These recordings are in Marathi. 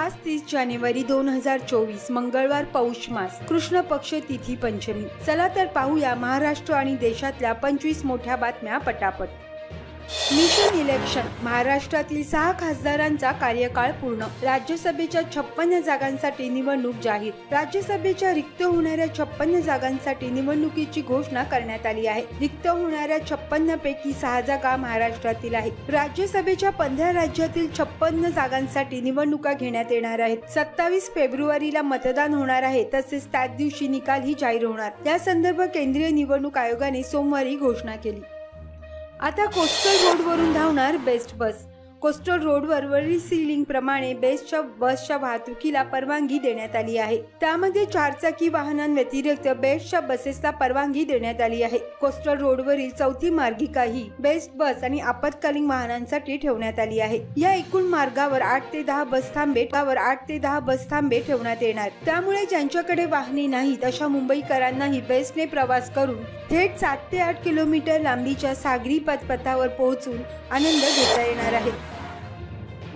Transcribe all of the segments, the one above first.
आज 30 जानेवारी 2024 मंगळवार पौष मास कृष्ण पक्ष तिथी पंचमी। चला तर पाहूया महाराष्ट्र आणि देशातल्या 25 मोठ्या बातम्या पटापट। मिशन इलेक्शन, महाराष्ट्रातील 6 खासदारांचा कार्यकाळ पूर्ण। राज्यसभेच्या 56 जागांसाठी निवडणूक जाहीर। राज्यसभेच्या रिक्त होणाऱ्या 56 जागांसाठी निवडणुकीची घोषणा करण्यात आली आहे। रिक्त होणाऱ्या 56 पैकी 6 जागा महाराष्ट्रातील आहेत। राज्यसभेच्या 15 राज्यातील 56 जागांसाठी निवडणुका घेण्यात येणार आहेत। 27 फेब्रुवारीला मतदान होणार आहे, तसेच त्याच दिवशी निकालही जाहीर होणार। या संदर्भात केंद्रीय निवडणूक आयोगाने सोमवारी घोषणा केली। आता कोस्टल रोडवरून धावणार बेस्ट बस। कोस्टल रोडवर वरील सीलिंग प्रमाणे बेस्टच्या बसच्या वाहतुकीला परवानगी देण्यात आली आहे। त्यामध्ये 4 चाकी वाहनांव्यतिरिक्त बेस्टच्या बसेसला परवानगी देण्यात आली आहे। कोस्टल रोडवरील चौथी मार्गिका ही बेस्ट बस आणि आपत्कालीन वाहनांसाठी ठेवण्यात आली आहे। या एकूण मार्गावर 8 ते 10 बस थांबे ठेवण्यात येणार। त्यामुळे ज्यांच्याकडे वाहने नाहीत अशा मुंबईकरांनाही बेस्टने प्रवास करून थेट 7 ते 8 किलोमीटर लांबीच्या सागरी पथपथावर पोहोचून आनंद घेता येणार आहे।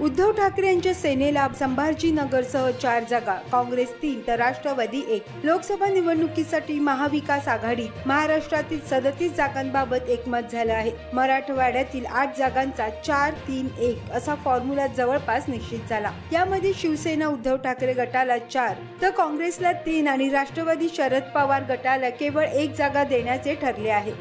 उद्धव ठाकरे यांच्या सेनेला संभाजीनगरसह 4 जागा, काँग्रेस 3 तर राष्ट्रवादी 1। लोकसभा निवडणुकीसाठी महाविकास आघाडी महाराष्ट्रातील 37 जागांबाबत एकमत झालं आहे। मराठवाड्यातील 8 जागांचा 4-3-1 असा फॉर्म्युला जवळपास निश्चित झाला। यामध्ये शिवसेना उद्धव ठाकरे गटाला 4 तर काँग्रेसला 3 आणि राष्ट्रवादी शरद पवार गटाला केवळ 1 जागा देण्याचे ठरले आहे।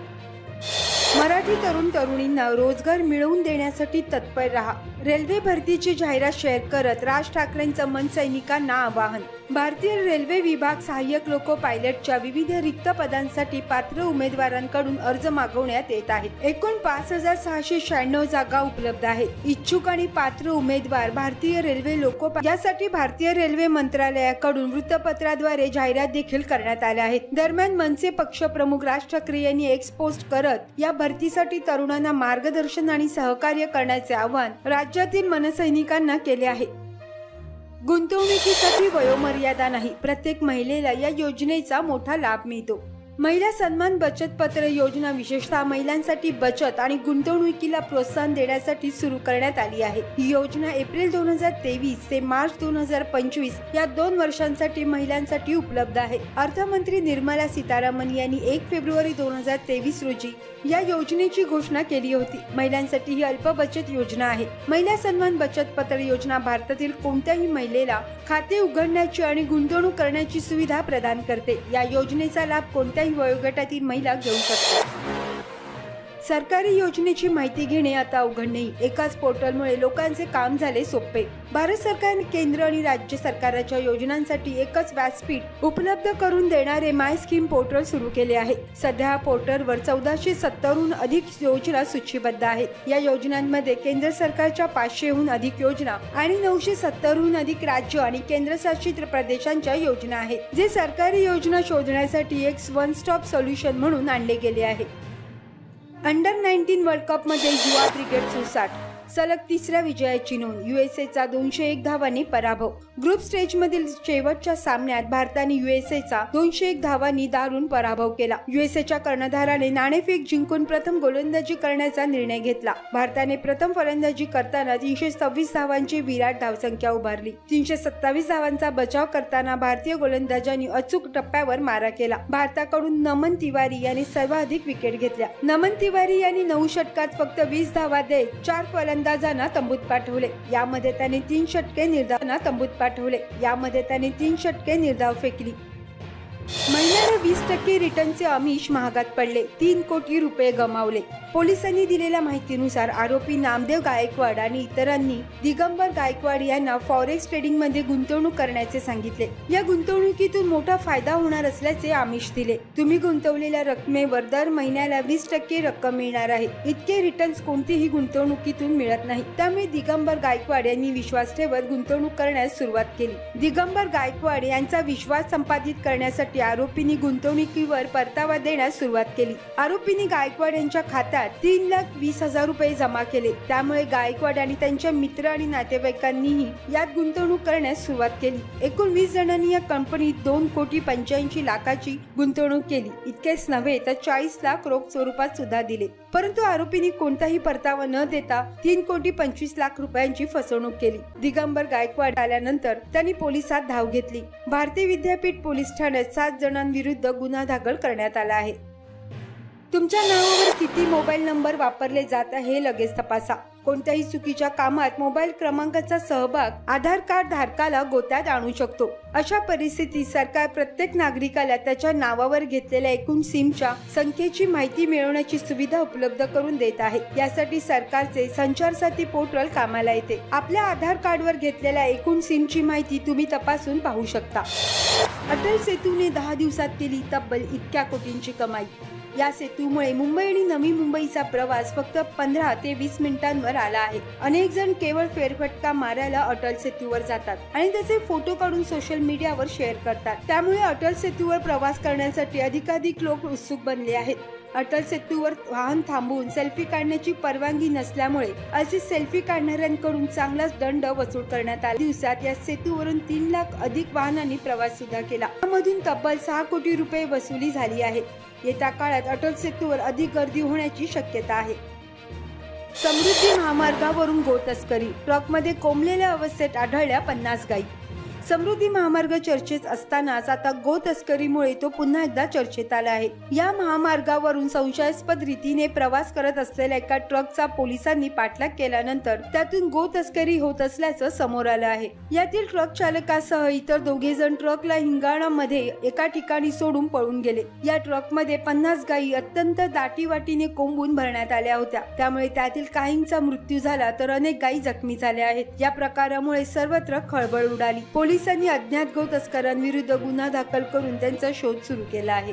मराठी तरुण तरुणींना रोजगार मिळवून देण्यासाठी तत्पर रहा। रेल्वे भरतीची जाहिरात शेअर करत राज ठाकरेंचं मनसैनिकांना आवाहन। भारतीय रेल्वे विभाग सहाय्यक लोको पायलटच्या विविध रिक्त पदांसाठी पात्र उमेदवारांकडून अर्ज मागवण्यात येत आहेत। एकूण 5696 जागा उपलब्ध आहेत। इच्छुक आणि पात्र उमेदवार भारतीय रेल्वे लोको यासाठी भारतीय रेल्वे मंत्रालयाकडून वृत्तपत्राद्वारे जाहिरात देखील करण्यात आल्या आहेत। दरम्यान मनसे पक्ष प्रमुख राज ठाकरे यांनी एक पोस्ट करत या भरतीसाठी तरुणांना मार्गदर्शन आणि सहकार्य करण्याचे आवाहन राज्यातील मनसैनिकांना केले आहे। गुंतवणुकीसाठी वयोमर्यादा नाही, प्रत्येक महिलेला या योजनेचा मोठा लाभ मिळतो। महिला सन्मान बचत पत्र योजना विशेषतः महिलांसाठी बचत आणि गुंतवणुकीला प्रोत्साहन देण्यासाठी सुरू करण्यात आली आहे। ही योजना एप्रिल 2023 ते मार्च 2025 या 2 वर्षांसाठी महिलांसाठी उपलब्ध आहे। अर्थमंत्री निर्मला सीतारामन यांनी 1 फेब्रुवारी 2023 रोजी या योजनेची घोषणा केली होती। महिलांसाठी ही अल्प बचत योजना आहे। महिला सन्मान बचत पत्र योजना भारतातील कोणत्याही महिलेला खाते उघडण्याची आणि गुंतवणूक करण्याची सुविधा प्रदान करते। या योजनेचा लाभ कोणत्याही वयोगटातील महिला घेऊ शकतात। सरकारी योजनेची माहिती घेणे आता अवघड नाही। एकाच पोर्टलमुळे लोकांचे काम झाले सोपे। भारत सरकारने केंद्र आणि राज्य सरकारच्या योजनांसाठी एकच व्यासपीठ उपलब्ध करून देणारे माय स्कीम पोर्टल सुरू केले आहे। सध्या या पोर्टलवर 1470हून अधिक योजना सूचीबद्ध आहेत। या योजनांमध्ये केंद्र सरकारच्या 500हून अधिक योजना आणि 970हून अधिक राज्य आणि केंद्रशासित प्रदेशांच्या योजना आहेत, जे सरकारी योजना शोधण्यासाठी एक वन स्टॉप सोल्युशन म्हणून आणले गेले आहे। अंडर 19 वर्ल्ड कप मध्ये युवा ब्रिगेड सुसाट, सलग 3ऱ्या विजयाची नोंद। यूएसएचा 201 धावांनी पराभव। ग्रुप स्टेज मधील शेवटच्या सामन्यात भारताने यूएसएचा 201 धावांनी दारुण पराभव केला। यूएसएच्या कर्णधाराने नाणेफेक जिंकून प्रथम गोलंदाजी करण्याचा निर्णय घेतला। भारताने प्रथम फलंदाजी करताना 326 धावांची विराट धावसंख्या उभारली। 327 धावांचा बचाव करताना भारतीय गोलंदाजांनी अचूक टप्प्यावर मारा केला। भारताकडून नमन तिवारी यांनी सर्वाधिक विकेट घेतल्या। नमन तिवारी यांनी 9 षटकात फक्त 20 धावा देत 4 फलंदाजांना तंबूत पाठवले। यामध्ये त्याने 3 षटके निर्धाव फेकली। महिन्याला 20% रिटर्नचे आमिष महागात पडले, 3 कोटी रुपये गमावले। पोलिसांनी दिलेल्या माहितीनुसार आरोपी नामदेव गायकवाड आणि इतरांनी दिगंबर गायकवाड यांना फॉरेक्स ट्रेडिंग मध्ये गुंतवणूक करण्याचे सांगितले। या गुंतवणुकीतून मोठा फायदा होणार असल्याचे आमिष दिले। तुम्ही गुंतवलेल्या रकमेवर दर महिन्याला 20% रक्कम मिळणार आहे। इतके रिटर्न्स कोणतीही गुंतवणुकीतून मिळत नाही। त्यामुळे दिगंबर गायकवाड यांनी विश्वास ठेवत गुंतवणूक करण्यास सुरुवात केली। दिगंबर गायकवाड यांचा विश्वास संपादित करण्यासाठी आरोपींनी गुंतवणुकीवर परतावा देण्यास सुरुवात केली। आरोपींनी गायकवाड यांच्या खात्यात 3,20,000 रुपये जमा केले। त्यामुळे गायकवाड आणि त्यांच्या मित्र आणि नातेवाईकांनीही यात गुंतवणूक करण्यास सुरुवात केली। एकूण 20 जणांनी या कंपनीत 2,85,00,000ची गुंतवणूक केली। इतकेच नव्हे तर 40 लाख रोख स्वरूपात सुद्धा दिले। परंतु आरोपींनी कोणताही परतावा न देता 3,25,00,000 रुपयांची फसवणूक केली। दिगंबर गायकवाड आल्यानंतर त्यांनी पोलिसात धाव घेतली। भारतीय विद्यापीठ पोलीस ठाण्यात 7 जणांविरुद्ध गुन्हा दाखल करण्यात आला आहे। तुमच्या नावावर किती मोबाईल नंबर वापरले जात आहे हे लगेच तपासा। कोणत्याही चुकीच्या कामात मोबाईल क्रमांकाचा सहभाग आधार कार्ड धारकाला गोत्यात आणू शकतो। अशा परिस्थितीत सरकार प्रत्येक नागरिकाला त्याच्या नावावर घेतलेल्या एकूण सिमच्या संख्येची माहिती मिळवण्याची सुविधा उपलब्ध करून देत आहे। यासाठी सरकारचे संचार साथी पोर्टल कामाला येते। आपल्या आधार कार्डवर घेतलेल्या एकूण सिमची माहिती तुम्ही तपासून पाहू शकता। अटल सेतूने 10 दिवसात केली तब्बल इतक्या कोटींची कमाई। या सेतूमुळे मुंबई आणि नवी मुंबईचा प्रवास फक्त 15 ते 20 मिनिटांवर आला आहे। अनेक जण केवळ फेरफटका मारायला अटल सेतूवर जातात आणि त्याचे फोटो काढून सोशल मीडियावर शेअर करतात। त्यामुळे अटल सेतूवर प्रवास करण्यासाठी अधिकाधिक लोक उत्सुक बनले आहेत। अटल सेतूवर वाहन थांबवून सेल्फी काढण्याची परवानगी नसल्यामुळे असे सेल्फी काढणाऱ्यांकडून चांगलाच दंड वसूल करण्यात आला। दिवसात या सेतूवरून 3 लाख अधिक वाहनांनी प्रवास सुद्धा केला। यामधून तब्बल 6 कोटी रुपये वसुली झाली आहे। येत्या काळात अटल सेतूवर अधिक गर्दी होण्याची शक्यता आहे। समृद्धी महामार्गावरून गो तस्करी, ट्रकमध्ये कोंबलेल्या अवस्थेत आढळल्या 50 गायी। समृद्धी महामार्ग चर्चेत असतानाच आता गो तस्करीमुळे तो पुन्हा एकदा चर्चेत आला आहे। या महामार्गावरून संशयास्पद रीतीने प्रवास करत असलेल्या एका ट्रकचा पोलिसांनी पाठलाग केल्यानंतर त्यातून गो तस्करी होत असल्याचं समोर आलं आहे। यातील ट्रक चालकासह इतर 2 जण ट्रकला हिंगाणामध्ये एका ठिकाणी सोडून पळून गेले। या ट्रकमध्ये 50 गायी अत्यंत दाटीवाटीने कोंबून भरण्यात आल्या होत्या। त्यामुळे त्यातील काहींचा मृत्यू झाला तर अनेक गायी जखमी झाल्या आहेत। या प्रकारामुळे सर्वत्र खळबळ उडाली। पोलिसांनी अज्ञात गो तस्करांविरुद्ध गुन्हा दाखल करून त्यांचा शोध सुरू केला आहे।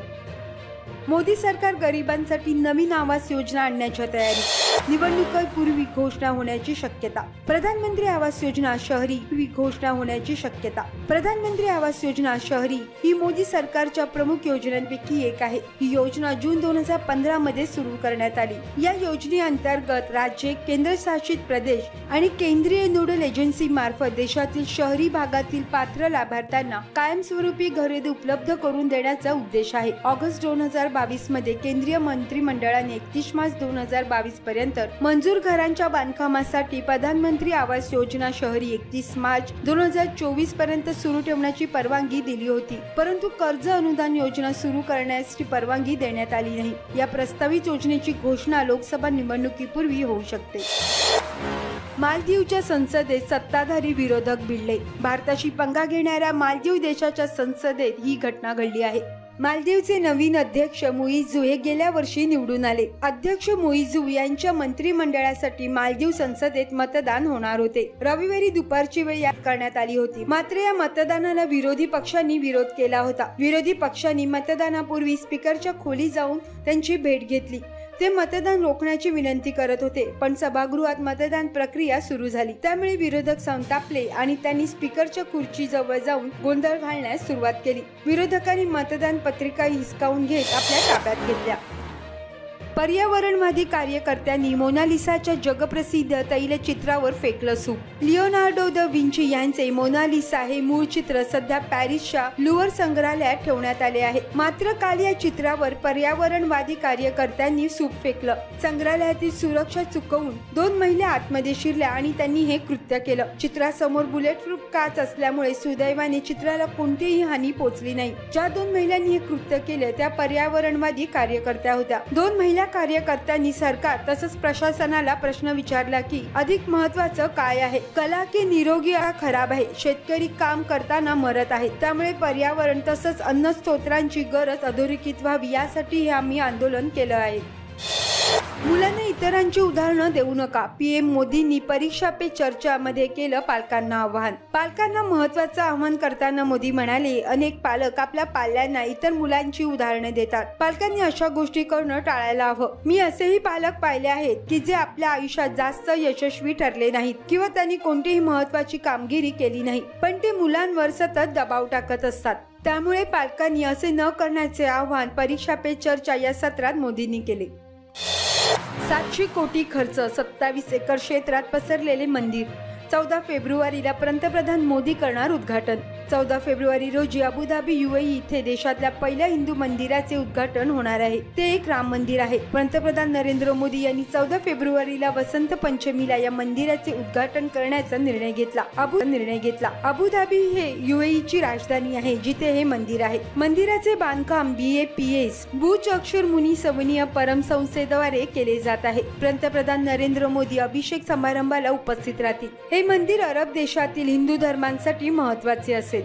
मोदी सरकार गरिबांसाठी नवीन आवास योजना आणण्याच्या तयारी, निवडणुकीपूर्वी घोषणा होण्याची शक्यता। प्रधानमंत्री आवास योजना शहरी घोषणा होण्याची शक्यता। प्रधानमंत्री आवास योजना शहरी ही मोदी सरकारच्या प्रमुख योजनांपैकी एक आहे। ही योजना जून 2015 मध्ये सुरू करण्यात आली। या योजनेअंतर्गत राज्ये, केंद्रशासित प्रदेश आणि केंद्रीय नोडल एजन्सी मार्फत देशातील शहरी भागातील पात्र लाभार्थ्यांना कायमस्वरूपी घरे उपलब्ध करून देण्याचा उद्देश आहे। ऑगस्ट 2022 मध्ये केंद्रीय मंत्रिमंडळाने 31 मार्च 2022 पर्यंत मंजूर घरांच्या बांधकामासाठी प्रधानमंत्री आवास योजना शहरी 31 मार्च 2024 पर्यंत सुरू ठेवण्याची परवानगी दिली होती। परंतु कर्ज अनुदान योजना सुरू करण्याची परवानगी देण्यात आली नाही। या प्रस्तावित योजनेची घोषणा लोकसभा निवडणुकीपूर्वी होऊ शकते। मालदीवच्या संसदेत सत्ताधारी विरोधक भिडले। भारताशी पंगा घेणाऱ्या मालदीव देशाच्या संसदेत ही घटना घडली आहे। मालदीवचे नवीन अध्यक्ष मुइझू हे गेल्या वर्षी निवडून आले। अध्यक्ष मुइझू यांच्या मंत्रिमंडळासाठी मालदीव संसदेत मतदान होणार होते। रविवारी दुपारची वेळ याद करण्यात आली होती। मात्र या मतदानाला विरोधी पक्षांनी विरोध केला होता। विरोधी पक्षांनी मतदानापूर्वी स्पीकरच्या खोली जाऊन त्यांची भेट घेतली। ते मतदान रोखण्याची विनंती करत होते, पण सभागृहात मतदान प्रक्रिया सुरू झाली। त्यामुळे विरोधक संतापले आणि त्यांनी स्पीकरच्या खुर्चीजवळ जाऊन गोंधळ घालण्यास सुरुवात केली। विरोधकांनी मतदान पत्रिका हिसकावून घेत आपल्या ताब्यात घेतल्या। पर्यावरणवादी कार्यकर्त्यांनी मोनालिसाच्या जगप्रसिद्ध तैलचित्रावर फेकलं सूप। लिओनार्डो द विंची यांचे मोनालिसा हे मूळ चित्र सध्या पॅरिसच्या लुवर संग्रहालयात ठेवण्यात आले आहे। मात्र काल या चित्रावर पर्यावरणवादी कार्यकर्त्यांनी सूप फेकलं। संग्रहालयातील सुरक्षा चुकवून 2 महिला आतमध्ये शिरल्या आणि त्यांनी हे कृत्य केलं। चित्रासमोर बुलेट प्रूफ काच असल्यामुळे सुदैवाने चित्राला कोणतीही हानी पोहोचली नाही। ज्या 2 महिलांनी हे कृत्य केले त्या पर्यावरणवादी कार्यकर्त्या होत्या। 2 महिला कार्यकर्त्यांनी सरकार तसंच प्रशासनाला प्रश्न विचारला की अधिक महत्त्वाचं काय आहे, कला की निरोगी खराब आहे। शेतकरी काम करताना मरत आहेत, त्यामुळे पर्यावरण तसंच अन्न स्त्रोतांची गरज अधोरेखित व्हावी यासाठी हे आम्ही आंदोलन केलं आहे। मुलांना इतरांची उदाहरणं देऊ नका, पीएम मोदींनी परीक्षा पे चर्चा मध्ये केलं पालकांना आवाहन। पालकांना महत्त्वाचं आवाहन करताना मोदी म्हणाले, अनेक पालक आपल्या पाल्यांना इतर मुलांची उदाहरणं देतात। पालकांनी अशा गोष्टी करणं टाळायला हवं। मी असेही पालक पाहिले आहेत की जे आपल्या आयुष्यात जास्त यशस्वी ठरले नाहीत किंवा त्यांनी कोणतीही महत्त्वाची कामगिरी केली नाही, पण ते मुलांवर सतत दबाव टाकत असतात। त्यामुळे पालकांनी असे न करण्याचे आवाहन परीक्षा पे चर्चा या सत्रात मोदींनी केले। 700 कोटी खर्च, 27 एकर क्षेत्रात पसरलेले मंदिर। 14 फेब्रुवारीला पंतप्रधान मोदी करणार उद्घाटन। 14 फेब्रुवारी रोजी अबुधाबी UAE इथे देशातल्या पहिल्या हिंदू मंदिराचे उद्घाटन होणार आहे। ते एक राम मंदिर आहे। पंतप्रधान नरेंद्र मोदी यांनी 14 फेब्रुवारीला वसंत पंचमीला या मंदिराचे उद्घाटन करण्याचा निर्णय घेतला। अबुधाबी हे UAE ची राजधानी आहे, जिथे हे मंदिर आहे। मंदिराचे बांधकाम BAPS बुच अक्षर मुनी सवनीय परम संस्थेद्वारे केले जात आहे। पंतप्रधान नरेंद्र मोदी अभिषेक समारंभाला उपस्थित राहतील। हे मंदिर अरब देशातील हिंदू धर्मांसाठी महत्त्वाचे असेल।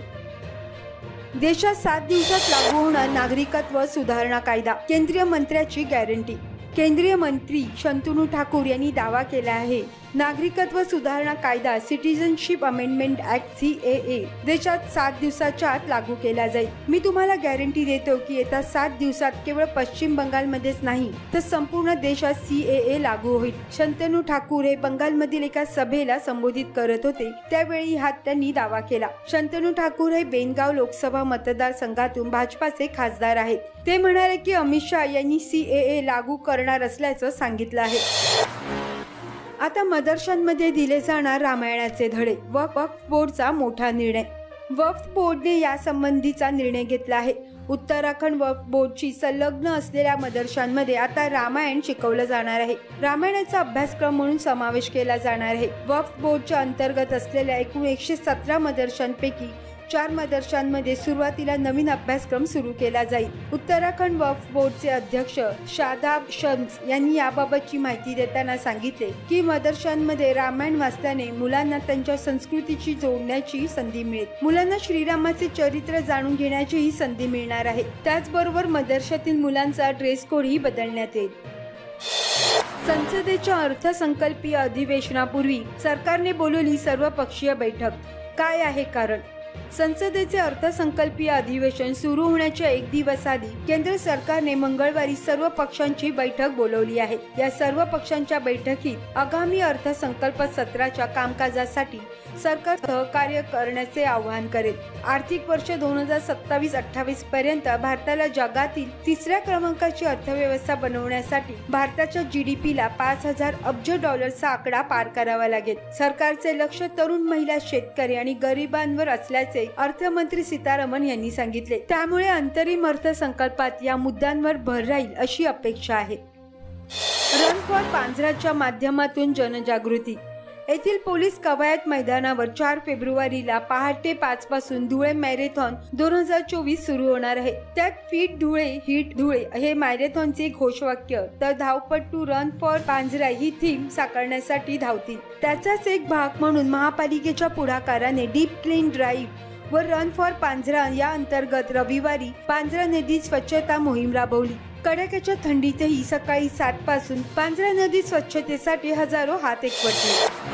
देशात 7 दिवसात लागू होणार नागरिकत्व सुधारणा कायदा, केंद्रीय मंत्र्याची गॅरंटी। केंद्रीय मंत्री शंतनू ठाकूर यांनी दावा केला आहे, नागरिकत्व सुधारणा कायदा सिटीजनशिप अमेंडमेंट ऍक्ट CAA देशात 7 दिवसाच्या आत लागू केला जाईल। मी तुम्हाला गॅरंटी देतो की येत्या 7 दिवसात केवळ पश्चिम बंगालमध्येच नाही तर संपूर्ण देशात CAA लागू होईल। शंतनू ठाकूर हे बंगालमधील एका सभेला संबोधित करत होते, त्यावेळी त्यांनी दावा केला। शंतनू ठाकूर हे बेनगाव लोकसभा मतदारसंघातून भाजपाचे खासदार आहेत। ते म्हणाले की अमित शहा यांनी CAA लागू करणार असल्याचं सांगितलं आहे। आता मदरशांमध्ये दिले जाणार रामायणाचे धडे, वक्फ बोर्डचा मोठा निर्णय। वक्फ बोर्डने यासंबंधीचा निर्णय घेतला आहे। उत्तराखंड वक्फ बोर्डशी संलग्न असलेल्या मदरशांमध्ये आता रामायण शिकवलं जाणार आहे। रामायणाचा अभ्यासक्रम म्हणून समावेश केला जाणार आहे। वक्फ बोर्डच्या अंतर्गत असलेल्या एकूण 117 मदरशांपैकी 4 मदरशांमध्ये सुरुवातीला नवीन अभ्यासक्रम सुरू केला जाईल। उत्तराखंड वक्फ बोर्डचे अध्यक्ष शादाब शम्स यांनी याबाबतची माहिती देताना सांगितले की मदरशांमध्ये रामायण वाचल्याने मुलांना त्यांच्या संस्कृतीशी जोडण्याची संधी मिळेल। मुलांना श्रीरामाचे चरित्र जाणून घेण्याचीही संधी मिळणार आहे। त्याचबरोबर मदरशातील मुलांचा ड्रेस कोडही बदलण्यात येईल। संसदेच्या अर्थसंकल्पीय अधिवेशनापूर्वी सरकारने बोलवली सर्वपक्षीय बैठक, काय आहे कारण? संसदेचे अर्थसंकल्पीय अधिवेशन सुरू होण्याच्या 1 दिवस आधी केंद्र सरकारने मंगळवारी सर्व पक्षांची बैठक बोलवली आहे। या सर्व पक्षांच्या बैठकीत आगामी अर्थसंकल्प सत्राच्या कामकाजासाठी सरकार सहकार्य करण्याचे आवाहन करेल। आर्थिक वर्ष 2027-28 पर्यंत भारताला जगातील 3ऱ्या क्रमांकाची अर्थव्यवस्था बनवण्यासाठी भारताच्या GDPला $5,000 अब्ज आकडा पार करावा लागेल। सरकारचे लक्ष तरुण, महिला, शेतकरी आणि गरिबांवर असल्याचे अर्थमंत्री सीतारामन यांनी सांगितले। त्यामुळे अंतरिम अर्थसंकल्पात या मुद्द्यांवर भर राहील अशी अपेक्षा आहे। रन फॉर पांझराच्या माध्यमातून जनजागृती। येथील पोलीस कवायत मैदानावर 4 फेब्रुवारीला पहाटे 5 पासून धुळे मॅरेथॉन 2024 सुरू होणार आहे। त्यात फिट धुळे, हिट धुळे हे मॅरेथॉनचे घोषवाक्य, तर धावपटू रन फॉर पांझरा ही थीम साकारण्यासाठी धावतील। त्याचाच एक भाग म्हणून महापालिकेच्या पुढाकाराने डीप क्लीन ड्राईव्ह व रन फॉर पांझरा या अंतर्गत रविवारी पांझरा नदी स्वच्छता मोहीम राबवली। कडाक्याच्या थंडीतही सकाळी 7 पासून पांझरा नदी स्वच्छतेसाठी हजारो हात एकवटले।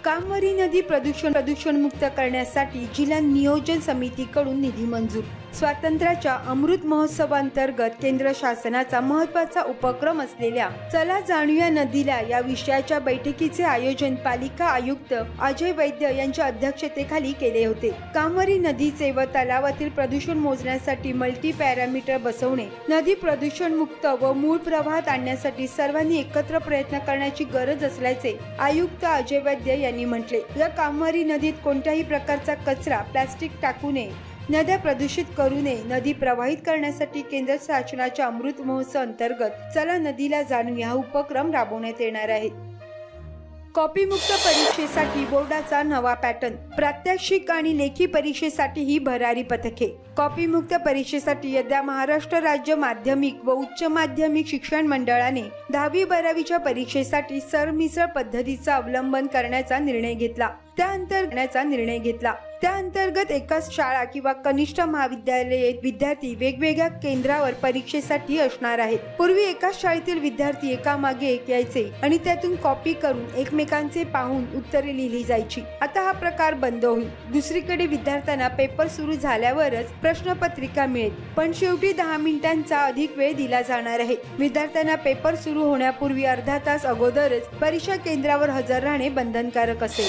कामवारी नदी प्रदूषण मुक्त करण्यासाठी जिल्हा नियोजन समितीकडून निधी मंजूर। स्वातंत्र्याच्या अमृत महोत्सवांतर्गत केंद्र शासनाचा महत्त्वाचा उपक्रम असलेल्या चला जाणूया नदीला या विषयाच्या बैठकीचे आयोजन पालिका आयुक्त अजय वैद्य यांच्या अध्यक्षतेखाली केले होते। कामवारी नदीचे व तलावातील प्रदूषण मोजण्यासाठी मल्टी पॅरामीटर बसवणे, नदी प्रदूषण मुक्त व मूळ प्रवाहात आणण्यासाठी सर्वांनी एकत्र प्रयत्न करण्याची गरज असल्याचे आयुक्त अजय वैद्य यांनी म्हटले। या कामवारी नदीत कोणत्याही प्रकारचा कचरा, प्लास्टिक टाकू नये, नद्या प्रदूषित करू नये। नदी प्रवाहित करण्यासाठी केंद्र शासनाच्या अमृत महोत्सव अंतर्गत चला नदीला जाणूया हा उपक्रम राबवण्यात येणार आहे। कॉपीमुक्त परीक्षेसाठी बोर्डाचा नवा पॅटर्न, प्रात्यक्षिक आणि लेखी परीक्षेसाठी ही भरारी पथके। कॉपीमुक्त परीक्षेसाठी यंदा महाराष्ट्र राज्य माध्यमिक व उच्च माध्यमिक शिक्षण मंडळाने 10वी-12वीच्या परीक्षेसाठी सरमिसळ पद्धतीचा अवलंबन करण्याचा निर्णय घेतला। त्या अंतर्गत एकाच शाळा किंवा कनिष्ठ महाविद्यालयात विद्यार्थी वेगवेगळ्या केंद्रावर परीक्षेसाठी असणार आहेत। पूर्वी एकाच शाळेतील विद्यार्थी एकामागे एक यायचे आणि त्यातून कॉपी करून एकमेकांचे पाहून उत्तरे लिहिली जायची। आता हा प्रकार बंद होईल। दुसरीकडे विद्यार्थ्यांना पेपर सुरू झाल्यावरच प्रश्नपत्रिका मिळेल, पण शेवटी 10 मिनिटांचा अधिक वेळ दिला जाणार आहे। विद्यार्थ्यांना पेपर सुरू होण्यापूर्वी अर्धा तास अगोदरच परीक्षा केंद्रावर हजर राहणे बंधनकारक असेल।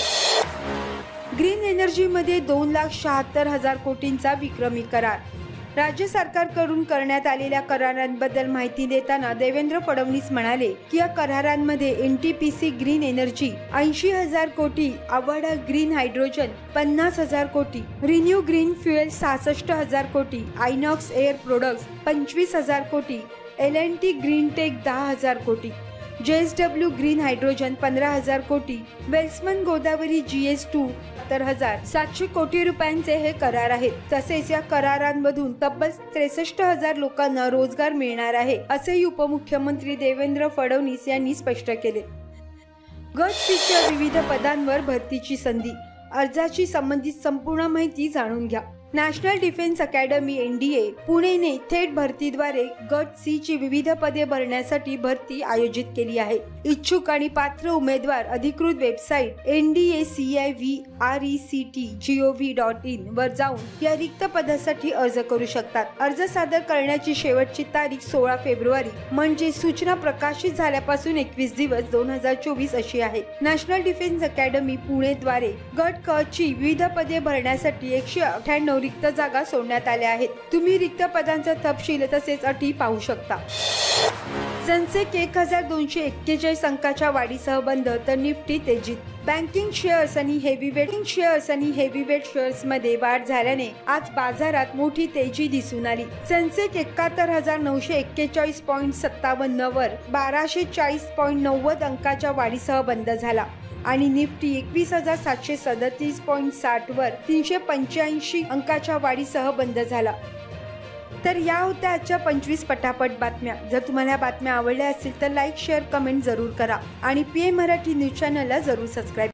ग्रीन एनर्जीमध्ये 2,76,000 कोटींचा विक्रमी करार। राज्य सरकारकडून करण्यात आलेल्या करारांबद्दल माहिती देताना देवेंद्र फडणवीस म्हणाले की या करारांमध्ये एनटीपीसी ग्रीन एनर्जी 80,000 कोटी, अवाडा ग्रीन हायड्रोजन 50,000 कोटी, रिन्यू ग्रीन फ्युएल 66,000 कोटी, आयनॉक्स एअर प्रोडक्ट्स 25,000 कोटी, L&T ग्रीन टेक 10,000 कोटी, JSW ग्रीन हायड्रोजन 15,000 कोटी, वेल्समन गोदावरी GS2 700 कोटी रुपयांचे हे करार आहेत। तसेच या करारांमधून तब्बल 63,000 लोकांना रोजगार मिळणार आहे, असे उपमुख्यमंत्री देवेंद्र फडणवीस यांनी स्पष्ट केले। गट सीच्या विविध पदांवर भरतीची संधी, अर्जाची संबंधित संपूर्ण माहिती जाणून घ्या। नॅशनल डिफेन्स अकॅडमी NDA पुणेने थेट भरतीद्वारे गट सी ची विविध पदे भरण्यासाठी भरती आयोजित केली आहे। इच्छुक आणि पात्र उमेदवार अधिकृत वेबसाईट ndacivrectgov.in वर जाऊन या रिक्त पदासाठी अर्ज करू शकतात। अर्ज सादर करण्याची शेवटची तारीख 16 फेब्रुवारी म्हणजे सूचना प्रकाशित झाल्यापासून 21 दिवस 2024 अशी आहे। नॅशनल डिफेन्स अकॅडमी पुणेद्वारे गट क ची विविध पदे भरण्यासाठी 198 रिक्त जागा सोडण्यात आल्या आहेत। तुम्ही रिक्त पदांचा तपशील तसेच अटी पाहू शकता। सेन्सेक्स 1241 अंकाच्या वाढीसह बंद, तर निफ्टी तेजीत। बँकिंग शेअर्स आणि हेवीवेट शेअर्स मध्ये वाढ झाल्याने आज बाजारात मोठी तेजी दिसून आली। सेन्सेक्स 71,941.57 वर 1240.90 अंकाच्या वाढीसह बंद झाला आणि निफ्टी 21,737.60 वर 385 अंकाच्या वाढीसह बंद झाला। तर या होत्या आजच्या 25 पटापट बातम्या। जर तुम्हाला बातम्या आवडल्या असतील तर लाईक, शेअर, कमेंट जरूर करा आणि PM मराठी न्यूज चॅनलला जरूर सबस्क्राईब